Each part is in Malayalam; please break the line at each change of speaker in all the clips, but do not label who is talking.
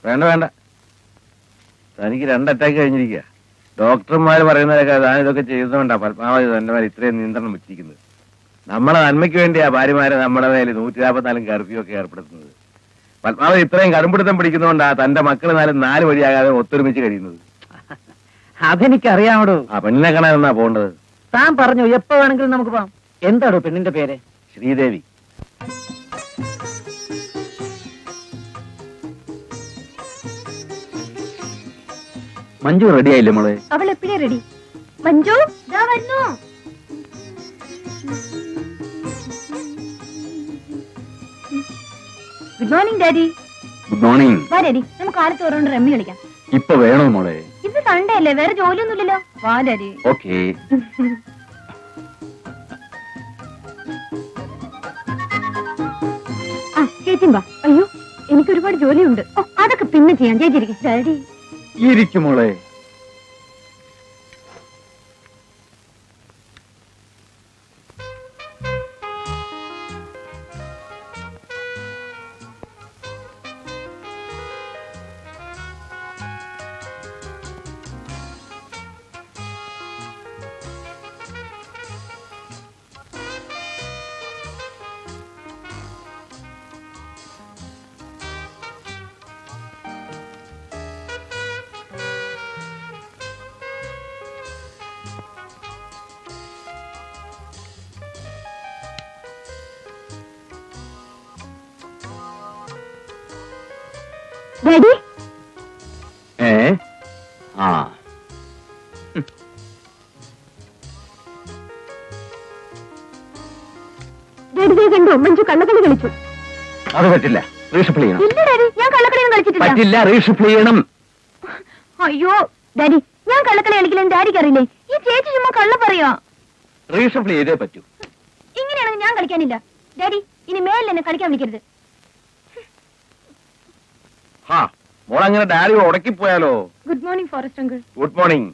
വേണ്ട വേണ്ട, തനിക്ക് 2 അറ്റാക്ക് കഴിഞ്ഞിരിക്കുക. ഡോക്ടർമാർ പറയുന്നതൊക്കെ താൻ ഇതൊക്കെ ചെയ്യുന്നതുകൊണ്ടാ പത്മാവതി തന്റെ മേലെ ഇത്രയും നിയന്ത്രണം വെച്ചിരിക്കുന്നത്. നമ്മളെ നന്മയ്ക്ക് വേണ്ടിയാ ഭാര്യമാരെ നമ്മുടെ മേലെ 144 കർഫ്യൂ ഒക്കെ ഏർപ്പെടുത്തുന്നത്. പത്മാവതി ഇത്രയും കടുംപിടുത്തം പിടിക്കുന്നതുകൊണ്ടാ തന്റെ മക്കൾ 4 വഴിയാകാതെ ഒത്തൊരുമിച്ച് കഴിയുന്നത്.
അതെനിക്കറിയാമോ.
ആ പെണ്ണിനെ കാണാൻ എന്നാ പോകേണ്ടത്?
താൻ പറഞ്ഞു എപ്പോ വേണമെങ്കിലും നമുക്ക് പോവാം. എന്താണോ പെണ്ണിന്റെ പേര്?
ശ്രീദേവി.
മഞ്ജു റെഡി ആയില്ലേ മോളെ?
അവൾ എപ്പോഴേ റെഡി. മഞ്ജു വരുന്നു. Good morning daddy.
Good morning.
വാ ഡാഡി, നമുക്ക് കാലത്ത് ഓരോണ്ട് റമ്മി കളിക്കാം.
ഇപ്പൊ വേണോ മോളെ?
ഇത് സൺഡേ അല്ലേ, വേറെ ജോലിയൊന്നുമില്ലല്ലോ. വാ ഡാഡി.
ഓക്കേ.
ആ ചേച്ചിയും വാ. അയ്യോ എനിക്ക് ഒരുപാട് ജോലിയുണ്ട്. ഓ അതൊക്കെ പിന്നെ ചെയ്യാം. ചേച്ചി ഇരിക്കും. ഡാഡി
ഇരിക്കും മോളെ.
ഡാഡി
ആ
ഡാഡി കണ്ടോ മഞ്ജു കള്ളക്കളി കളിച്ചു.
അത് പറ്റില്ല, റീഷഫിൾ ചെയ്യണം.
ഇല്ല ഡാഡി, ഞാൻ കള്ളക്കളിയൊന്നും കളിച്ചിട്ടില്ല.
പറ്റില്ല, റീഷഫിൾ ചെയ്യണം.
അയ്യോ ഡാഡി, ഞാൻ കള്ളക്കളി കളിക്കില്ലെന്ന് ഡാഡിക്ക് അറിയില്ലേ? ഈ ചേച്ചി ചുമ്മാ കള്ള പറയാ.
റീഷഫിൾ ചെയ്തേ പറ്റൂ.
ഇങ്ങനെയാണെങ്കിൽ ഞാൻ കളിക്കാനില്ല. ഡാഡി ഇനി മേലിൽ എന്നെ കളിക്കാൻ വിളിക്കരുത്.
മോളങ്ങനെ ഡാഡി ഉടക്കിപ്പോയാലോ?
Good morning forest uncle.
Good morning.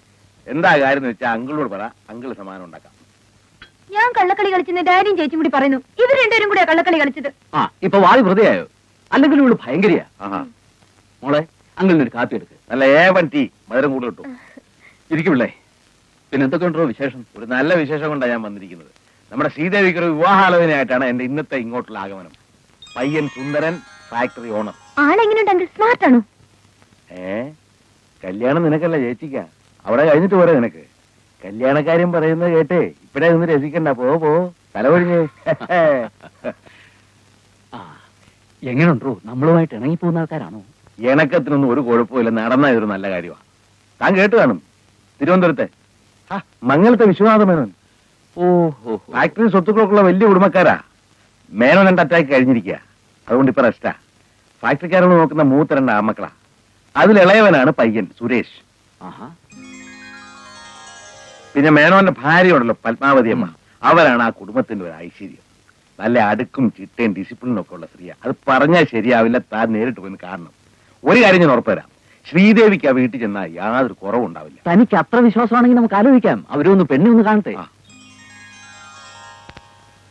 എന്താ കാര്യം എന്ന് വെച്ചാൽ അങ്കിളോട് പറ, അങ്കിൾ സമാനം ഉണ്ടാക്കാം.
ഞാൻ കള്ളക്കളി കളിച്ചെന്ന് ഡാഡിയും ചേച്ചിയും കൂടി പറയുന്നു. ഇവർ രണ്ടുപേരും കൂടിയാ കള്ളക്കളി കളിച്ചത്.
ആ ഇപ്പൊ വാതി വെറുതെയായോ? അല്ലെങ്കിൽ ഇവള് ഭയങ്കരിയാ. മോളെ അങ്കിളിനൊരു കാപ്പി എടുക്ക്.
നല്ല A1 ടീ, മധുരം കൂടുതൽ കിട്ടും.
ഇരിക്കുള്ളേ. പിന്നെ എന്തൊക്കെ ഉണ്ടോ വിശേഷം?
ഒരു നല്ല വിശേഷം കൊണ്ടാണ് ഞാൻ വന്നിരിക്കുന്നത്. നമ്മുടെ ശ്രീദേവിക്ക് ഒരു വിവാഹാലോചനയായിട്ടാണ് എന്റെ ഇന്നത്തെ ഇങ്ങോട്ടുള്ള ആഗമനം. പയ്യൻ സുന്ദരൻ, ഫാക്ടറി ഓണർ.
ആളെങ്ങനെയുണ്ട് അങ്കിൾ? സ്മാർട്ട് ആണോ?
കല്യാണം നിനക്കല്ല ചേച്ചിക്ക, അവിടെ കഴിഞ്ഞിട്ട് പോരെ നിനക്ക്. കല്യാണക്കാര്യം പറയുന്നത് കേട്ടേ ഇപ്പഴേ നിന്ന് രസിക്കണ്ട. പോ തലവഴിഞ്ഞ്.
എങ്ങനെയുണ്ടോ? നമ്മളുമായിട്ട് ഇണങ്ങി പോകുന്ന ആൾക്കാരാണോ?
ഇണക്കത്തിനൊന്നും ഒരു കുഴപ്പമില്ല. നടന്ന ഇതൊരു നല്ല കാര്യമാണ്. താൻ കേട്ട് കാണും, തിരുവനന്തപുരത്തെ മംഗലത്തെ വിശ്വനാഥ മേനോൻ.
ഓഹോ,
ഫാക്ടറി സ്വത്തുക്കളൊക്കെയുള്ള വലിയ കുടുംബക്കാരാ. മേനോൻ 2 അറ്റാക്ക് കഴിഞ്ഞിരിക്കുക, അതുകൊണ്ട് ഇപ്പൊ റെസ്റ്റാ. ഫാക്ടറിക്കാരോട് നോക്കുന്ന മൂത്ത 2 ആമക്കളാ. അതിലിളയവനാണ് പയ്യൻ സുരേഷ്. പിന്നെ മേനോന്റെ ഭാര്യയോടല്ലോ പത്മാവതി അമ്മ, അവരാണ് ആ കുടുംബത്തിന്റെ ഒരു ഐശ്വര്യം. നല്ല അടുക്കും ചിട്ടയും ഡിസിപ്ലിനും ഒക്കെ ഉള്ള സ്ത്രീയാ. അത് പറഞ്ഞാൽ ശരിയാവില്ല, താൻ നേരിട്ട് പോയി കാണണം. ഒരു കാര്യം ഞാൻ ഉറപ്പുതരാം, ശ്രീദേവിക്ക് ആ വീട്ടിൽ ചെന്നാൽ യാതൊരു കുറവുണ്ടാവില്ല.
തനിക്ക് അത്ര വിശ്വാസമാണെങ്കിൽ നമുക്ക് ആലോചിക്കാം. അവരൊന്ന് പെണ്ണൊന്ന് കാണട്ടെ.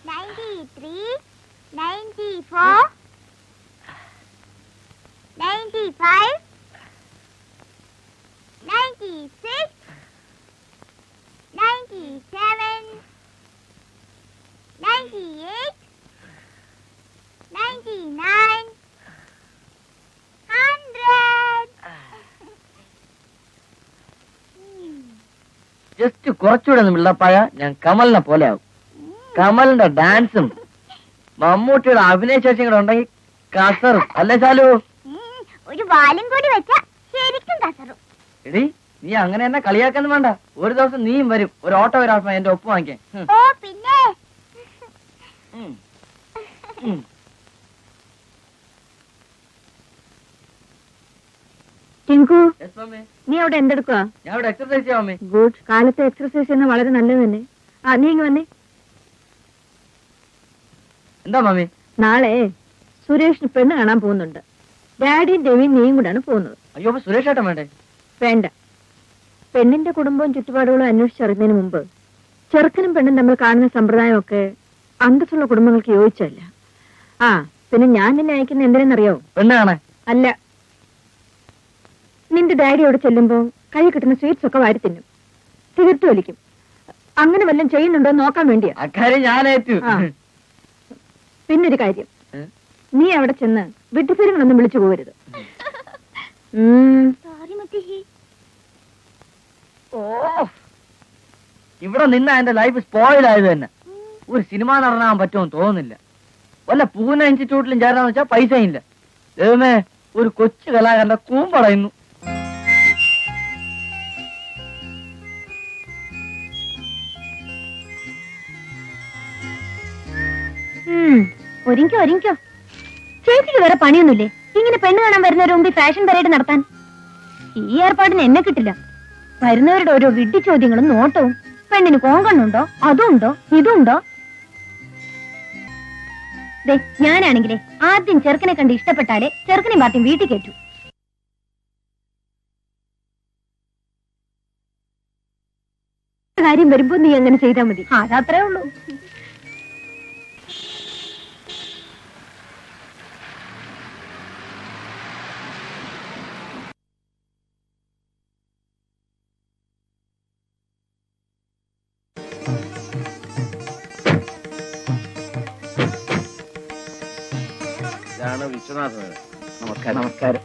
93, 94, 95, 96, 97, 98, 99, 100.
ജസ്റ്റ് കുറച്ചുകൂടെ ഒന്ന് മിള്ളപ്പായ ഞാൻ കമലിനെ പോലെ ആവും. കമലിന്റെ ഡാൻസും മമ്മൂട്ടിയുടെ അഭിനയ ശേഷം കൂടെ ഉണ്ടെങ്കിൽ കസറും അല്ലേ ചാലു?
ഒരു വാലും കൂടി വെച്ചാ ശരിക്കും കസറും.
എടി നീ അങ്ങനെ തന്നെ കളിയാക്കൊന്നും വേണ്ട. ഒരു ദിവസം നീയും വരും ഒരു ഓട്ടോഗ്രാഫ് എന്റെ ഒപ്പ് വാങ്ങിക്കാൻ.
ഓ പിന്നെ ടിങ്കു, നീ അവിടെ എന്തെടുക്കുക?
ഞാൻ ഇവിടെ എക്സർസൈസ് ചെയ്യാം മമ്മി.
ഗുഡ്. കാലത്തെ എക്സർസൈസ് ചെയ്യുന്നത് വളരെ നല്ലത് തന്നെ. ആ നീ ഇങ്ങ് വന്നേ.
എന്താ മമ്മി?
നാളെ സുരേഷിന് പെണ്ണ് കാണാൻ പോകുന്നുണ്ട്. ഡാഡിയും രവിയും നീയും കൂടാണ് പോകുന്നത്.
അയ്യോ അപ്പൊ സുരേഷ് ഏട്ടൻ വേണ്ടേ?
വേണ്ട. പെണ്ണിന്റെ കുടുംബവും ചുറ്റുപാടുകളും അന്വേഷിച്ചറിയുന്നതിന് മുമ്പ് ചെറുക്കനും പെണ്ണും തമ്മിൽ കാണുന്ന സമ്പ്രദായമൊക്കെ അന്തസ്സുള്ള കുടുംബങ്ങൾക്ക് യോജിച്ചല്ല. ആ പിന്നെ ഞാൻ നിന്നെ അയക്കുന്ന എന്തിനെന്നറിയോ?
പെണ്ണ് കാണാൻ?
അല്ല, നിന്റെ ഡാഡിയോട് ചെല്ലുമ്പോ കൈ കിട്ടുന്ന സ്വീറ്റ്സ് ഒക്കെ വാരി തിന്നും, തീർത്തു വലിക്കും. അങ്ങനെ വല്ലതും ചെയ്യുന്നുണ്ടോ നോക്കാൻ വേണ്ടിയാ.
അക്കാര്യം ഞാനേറ്റു.
പിന്നൊരു കാര്യം, നീ അവിടെ ചെന്ന് വിട്ടുപേരുകളൊന്നും വിളിച്ചു പോകരുത്.
ഓ, ഇവിടെ നിന്ന എന്റെ ലൈഫ് സ്പോയിൽ ആയത് തന്നെ. ഒരു സിനിമ നടനാൻ പറ്റുമെന്ന് തോന്നുന്നില്ല. വല്ല പൂന ഇൻസ്റ്റിറ്റ്യൂട്ടിലും ചേരാന്ന് വെച്ചാൽ പൈസ ഇല്ല. ദൈവമേ, ഒരു കൊച്ചു കലാകാരന്റെ കൂമ്പടയുന്നു.
ഒരുങ്ങിക്കോ ഒരുങ്ങിക്കോ. ചേച്ചിക്ക് വേറെ പണിയൊന്നുമില്ലേ? ഇങ്ങനെ പെണ്ണ് കാണാൻ വരുന്നവരുടെ മുമ്പിൽ ഫാഷൻ പരേഡ് നടത്താൻ. ഈ ഏർപ്പാടിന് എന്നെ കിട്ടില്ല. വരുന്നവരുടെ ഓരോ വിഡ്ഢി ചോദ്യങ്ങളും നോട്ടവും. പെണ്ണിന് കോങ്കണ്ണുണ്ടോ, അതുണ്ടോ, ഇതുണ്ടോ? ഞാനാണെങ്കിലേ ആദ്യം ചെറുക്കനെ കണ്ട് ഇഷ്ടപ്പെട്ടാലേ ചെറുക്കനെയും പാർട്ടിയും വീട്ടിൽ കയറ്റു. കാര്യം വരുമ്പോ നീ അങ്ങനെ ചെയ്താൽ മതി. അതത്രേ ഉള്ളൂ.
ഇതാണ് വിശ്വനാഥൻ.
നമസ്കാരം.
നമസ്കാരം.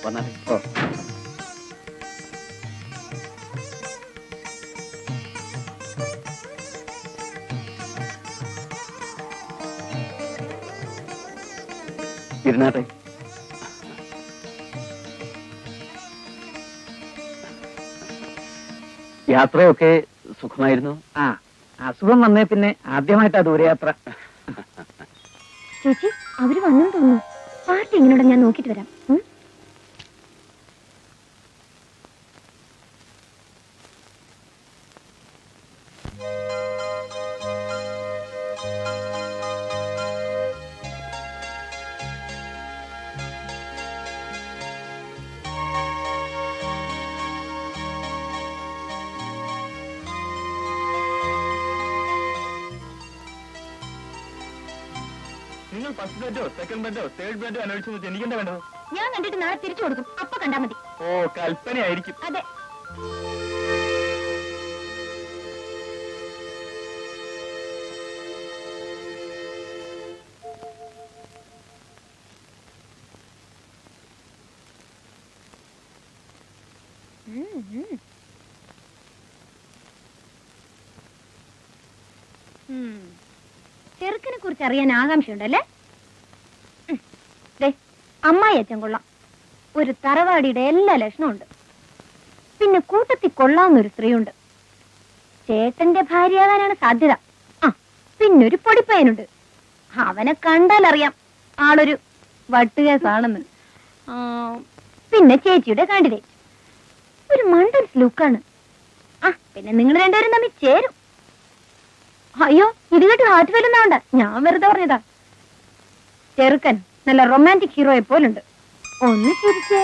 വന്നാലേ.
ഓ,
ഇരുന്നാട്ടെ. യാത്രയൊക്കെ സുഖമായിരുന്നു?
ആ, അസുഖം വന്നേ പിന്നെ ആദ്യമായിട്ടാ ദൂരയാത്ര.
ചേച്ചി, അവര് വന്നു തോന്നുന്നു. പാർട്ടി എങ്ങനെയുണ്ട് ഞാൻ നോക്കിട്ട് വരാം.
നിങ്ങൾ ഫസ്റ്റ് ബെഡോ സെക്കൻഡ് ബെഡോ തേർഡ് ബെഡോ അന്വേഷിച്ചു എനിക്കെന്താ വേണ്ടത്?
ഞാൻ കണ്ടിട്ട് നാളെ തിരിച്ചു കൊടുക്കും. അപ്പൊ കണ്ടാ മതി.
ഓ, കൽപ്പനയായിരിക്കും.
അതെ. ചെറുക്കനെ കുറിച്ച് അറിയാൻ ആകാംക്ഷയുണ്ടല്ലേ? അമ്മായി അച്ഛൻ കൊള്ളാം. ഒരു തറവാടിയുടെ എല്ലാ ലക്ഷണമുണ്ട്. പിന്നെ കൂട്ടത്തിൽ കൊള്ളാവുന്നൊരു സ്ത്രീയുണ്ട്. ചേട്ടന്റെ ഭാര്യയാകാനാണ് സാധ്യത. ആ, പിന്നൊരു പൊടിപ്പയനുണ്ട്. അവനെ കണ്ടാൽ അറിയാം ആളൊരു വട്ടുകേസാണെന്ന്. പിന്നെ ചേച്ചിയുടെ കാൻഡിഡേറ്റ് ഒരു മണ്ടൻസ് ലുക്കാണ്. ആ, പിന്നെ നിങ്ങൾ രണ്ടുപേരും തമ്മിൽ ചേരും. അയ്യോ, ഇത് കേട്ട് ഹാർട്ട് ഫെയിൽ ഒന്നാവണ്ട, ഞാൻ വെറുതെ പറഞ്ഞതാ. ചെറുക്കൻ നല്ല റൊമാൻറ്റിക് ഹീറോയെ പോലുണ്ട്. ഒന്ന് ചിരിച്ചേ.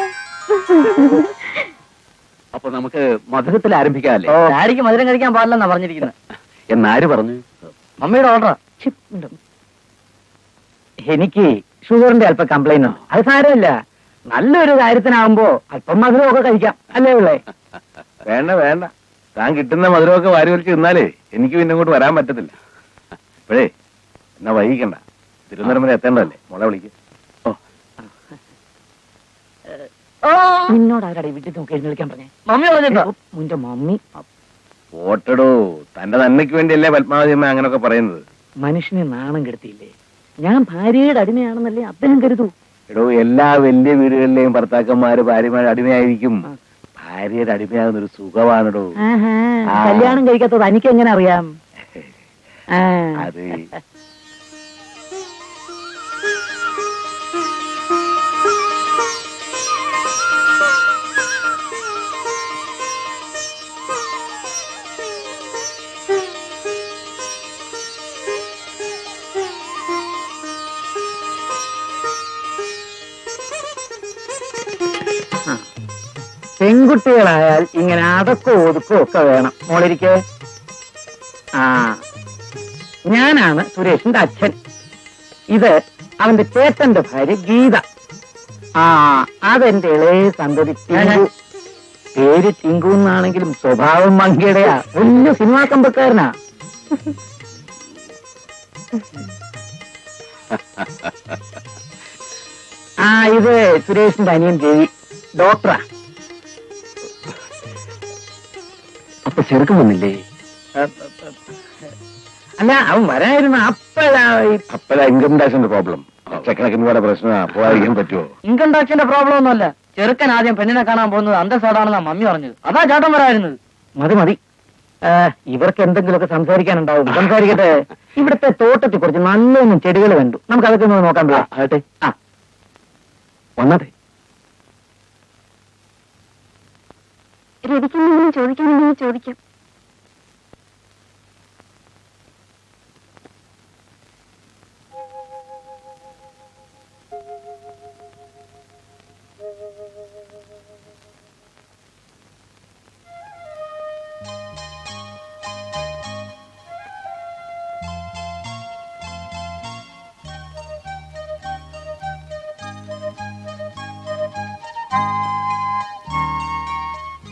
അപ്പൊ നമുക്ക് മധുരത്തിൽ ആരംഭിക്കാല്ലേ?
ഡാഡിക്ക് മധുരം കഴിക്കാൻ പാടില്ലെന്നാ പറഞ്ഞിരിക്കുന്നത്.
എന്നാര് പറഞ്ഞു?
മമ്മിയുടെ ഓർഡറാ. എനിക്ക് ഷുഗറിന്റെ അല്പം കംപ്ലൈന്റ് ഉണ്ട്. അത് സാരമില്ല, നല്ലൊരു കാര്യത്തിനാവുമ്പോ അല്പം മധുരമൊക്കെ കഴിക്കാം, അല്ലേ ഉള്ളേ?
വേണ്ട വേണ്ട, താൻ കിട്ടുന്ന മധുരമൊക്കെ വാരി വലിച്ച് തിന്നാലേ എനിക്ക് പിന്നെ ഇങ്ങോട്ട് വരാൻ പറ്റത്തില്ല. ഇപ്പോഴേ എന്നാ വൈകിക്കണ്ട, തിരുവനന്തപുരം വരെ എത്തേണ്ടതല്ലേ. മോളെ വിളിക്ക്.
നിന്നോട് ആരാടെ വീട്ടിൽ നോക്കി എഴുന്നേൽക്കാൻ പറഞ്ഞേ? മമ്മി പറഞ്ഞിട്ടോ? മുന്റെ മമ്മി
പോട്ടടോ, തന്റെ നന്മയ്ക്ക് വേണ്ടിയല്ലേ പത്മാവതി അമ്മ അങ്ങനൊക്കെ പറയുന്നത്.
മനുഷ്യനെ നാണം കെടുത്തിയില്ലേ? ഞാൻ ഭാര്യയുടെ അടിമയാണെന്നല്ലേ അദ്ദേഹം കരുതൂ.
എടോ, എല്ലാ വലിയ വീടുകളിലെയും ഭർത്താക്കന്മാര് ഭാര്യമാരുടെ അടിമയായിരിക്കും. ഭാര്യയുടെ അടിമയാകുന്നൊരു സുഖമാണെടോ.
കല്യാണം കഴിക്കാത്തത് എനിക്ക് എങ്ങനെ അറിയാം?
അത്
പെൺകുട്ടികളായാൽ ഇങ്ങനെ അടക്കോ ഒതുക്കോ ഒക്കെ വേണം. മോളിരിക്കെ. ആ, ഞാനാണ് സുരേഷിന്റെ അച്ഛൻ. ഇത് അവന്റെ ചേട്ടന്റെ ഭാര്യ ഗീത. ആ അതെന്റെ ഇളയ സന്തതി ടിങ്കു. പേര് ടിങ്കു എന്നാണെങ്കിലും സ്വഭാവം മങ്കിയുടെയാ. വലിയ സിനിമാ കമ്പക്കാരനാ. ആ ഇത് സുരേഷിന്റെ അനിയൻ രവി, ഡോക്ടറാ.
അപ്പൊ ചെറുക്കം വന്നില്ലേ?
അല്ല അവൻ വരായിരുന്നു.
അപ്പഴാ ഇൻകം ടാക്സിന്റെ പ്രോബ്ലം. ലക്ഷക്കണക്കിന് രൂപയുടെ പ്രശ്നം പോകാതിരിക്കാൻ പറ്റുമോ?
ഇൻകം ടാക്സിന്റെ പ്രോബ്ലം ഒന്നുമല്ല. ചെറുക്കൻ ആദ്യം പെണ്ണിനെ കാണാൻ പോകുന്നത് അന്തസ്സാടാണെന്നാ മമ്മി പറഞ്ഞത്. അതാ ചേട്ടൻ വരായിരുന്നത്. മതി മതി, ഇവർക്ക് എന്തെങ്കിലുമൊക്കെ സംസാരിക്കാനുണ്ടാവും. സംസാരിക്കട്ടെ. ഇവിടുത്തെ തോട്ടത്തിൽ കുറച്ച് നല്ലൊന്നും ചെടികൾ കണ്ടു. നമുക്ക് അതൊക്കെ ഒന്ന് നോക്കാൻ പോവാം.
ആട്ടെ. ആ വന്നതെ.
രവിക്കെന്തെങ്കിലും ചോദിക്കാനുണ്ടെങ്കിൽ ചോദിക്കാം.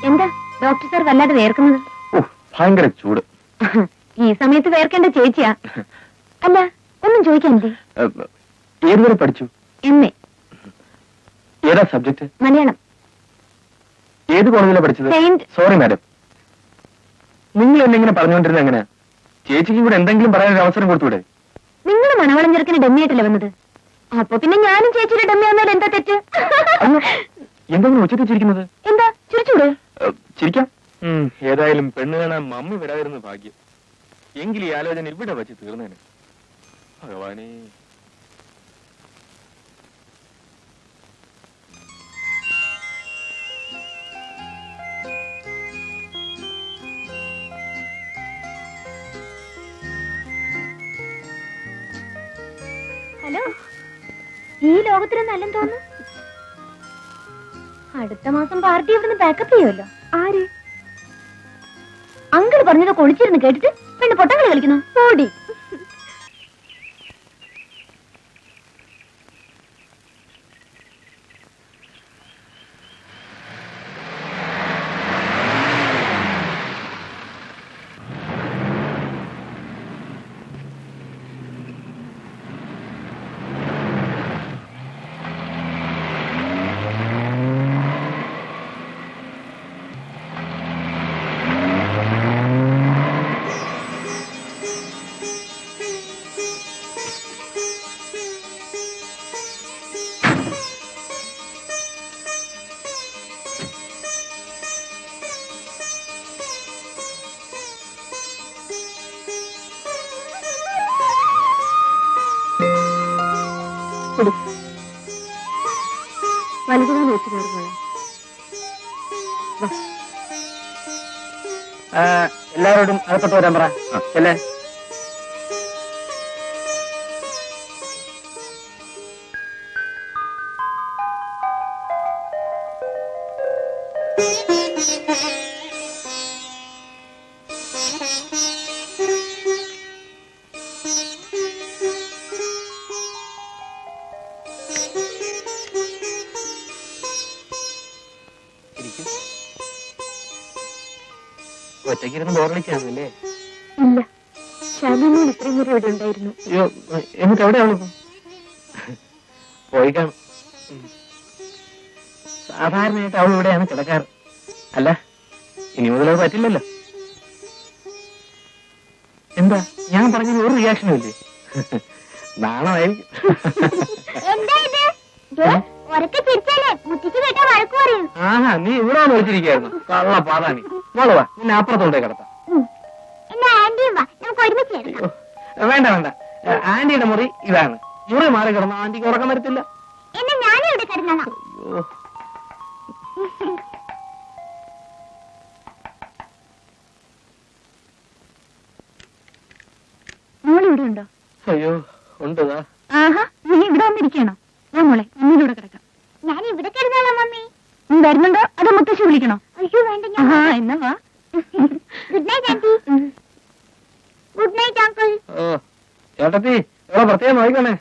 എന്താ ഡോക്ടർ സാർ വല്ലാതെ വേർക്കുന്നത്?
ഭയങ്കര ചൂട്.
ഈ സമയത്ത് വേർക്കേണ്ട ചേച്ചിയാ. അല്ല ഒന്നും ചോദിക്കാനില്ലേ?
ഏതുവരെ പഠിച്ചു?
എന്നെ
ഏതാ സബ്ജക്ട്?
മലയാളം.
ഏത് കോളേജിലാണ് പഠിച്ചത്?
സെയിന്റ്.
സോറി മാഡം, നിങ്ങൾ എന്നെങ്ങനെ പറഞ്ഞുകൊണ്ടിരുന്ന എങ്ങനെ? ചേച്ചിക്കും കൂടെ എന്തെങ്കിലും പറയാനൊരു അവസരം കൊടുത്തൂടെ?
നിങ്ങൾ മണവളം ചെറുക്കിന് ഡമ്മിയായിട്ടല്ലേ വന്നത്? അപ്പൊ പിന്നെ ഞാനും ചേച്ചിയുടെ ഡമ്മി വന്നാൽ എന്താ തെറ്റ്?
എന്തെങ്കിലും ഉച്ചത്തിൽ ചിരിക്കുന്നത്?
എന്താ ചിരിച്ചൂടെ?
ചിരിക്കാം. ഏതായാലും പെണ്ണ് കാണാൻ മമ്മി വരാതിരുന്ന ഭാഗ്യം. എങ്കിലും ഈ ആലോചന ഇവിടെ വെച്ച് തീർന്നേനെ. ഭഗവാനേ.
ഹലോ, ഈ ലോകത്തിനൊന്നും അല്ലെന്ന് തോന്നുന്നു. അടുത്ത മാസം പാർട്ടി ഇവിടുന്ന് ബാക്കപ്പ് ചെയ്യുമല്ലോ. ആര്? അങ്കിൾ പറഞ്ഞത് കൊളിച്ചിരുന്ന് കേട്ടിട്ട് പെണ്ണ് പൊട്ടങ്ങളി കളിക്കുന്നു. ഓടി. വലുതുകാലം വെച്ച് കയറുമ്പോഴേ
എല്ലാവരോടും അകത്തോട്ട് വരാൻ പറ. അല്ലേ? ഒറ്റയ്ക്കിരുന്ന് ബോറടിക്കാണല്ലേ?
ഇല്ല, ശാലിനോട് ഇത്രയും നേരം ഇവിടെ ഉണ്ടായിരുന്നു.
അയ്യോ, എന്നിട്ട് എവിടെയാണോ പോയി കാണും. സാധാരണയായിട്ട് അവൾ ഇവിടെയാണ് കിടക്കാറ്. അല്ല, ഇനി മുതലത് പറ്റില്ലല്ലോ. എന്താ ഞാൻ പറഞ്ഞത് ഒരു റിയാക്ഷനും ഇല്ലേ? നാണമായിരിക്കും. ആഹാ, നീ ഇവിടെ വന്ന് വിളിച്ചിരിക്കായിരുന്നു. കള്ള പാതാണി. മോള് വാ, നിന്നെ അപ്പുറത്തോണ്ടേ കിടത്താം. വേണ്ട വേണ്ട, ആന്റിയുടെ മുറി ഇതാണ്. മുറി മാറി കിടന്ന ആന്റിക്ക് ഉറക്കം വരത്തില്ല. അയ്യോ,
മോളിവിടെ ഉണ്ടോ?
അയ്യോ ഉണ്ടതാ.
ആഹാ, നീ ഇവിടെ വന്നിരിക്കണോ? മോളെ മമ്മിയിലൂടെ കിടക്കാം. ഞാൻ ഇവിടെ കിടന്നാലോ മമ്മി? വരുന്നുണ്ടോ അതോ മുത്തശ്ശി വിളിക്കണോ? അയ്യോ വേണ്ട, എന്നാ വാ. Good night aunty. Good night uncle.
ഓ ചേട്ടത്തി, ഇവിടെ പ്രത്യേകം നോക്കണേ.